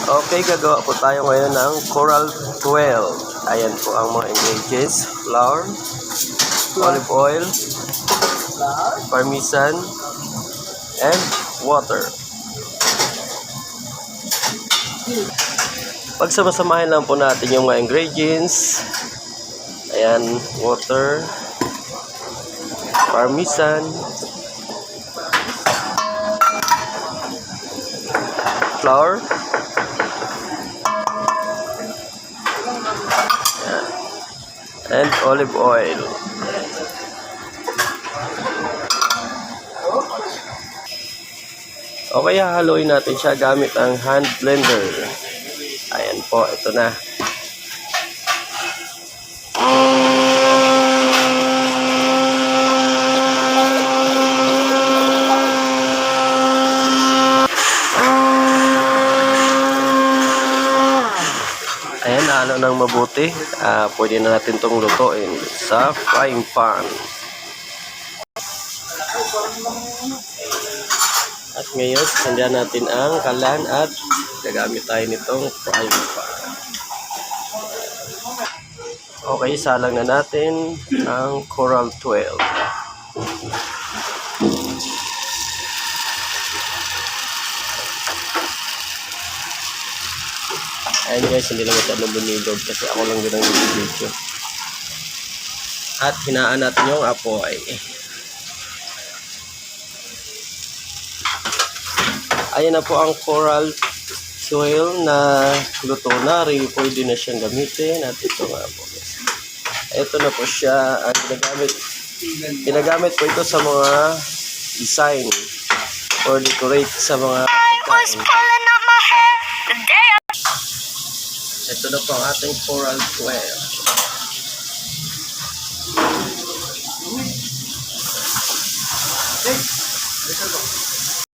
Okay, gagawa po tayo ngayon ng Coral 12. Ayan po ang mga ingredients: flour, olive oil, parmesan, and water. Pagsamasamahin lang po natin yung mga ingredients. Ayan, water, parmesan, flour, and olive oil. Okay, hahaluin natin siya gamit ang hand blender. Ayan po, ito na. Ayan, nahalo ng mabuti. Pwede na natin itong lutuin sa frying pan. At ngayon, sandihan natin ang kalan at gagamit tayo nitong frying pan. Okay, salang na natin ang Coral 12. Ayan guys, hindi lang masyadong lumilog kasi ako lang din ang video. At hinaan natin yung apoy. Ayan na po ang Coral 12 na luto na. Pwede na siyang gamitin. At ito nga po guys. Ito na po siya. Ginagamit po ito sa mga design or decorate sa mga pagkain. Ito na po ang ating Coral 12.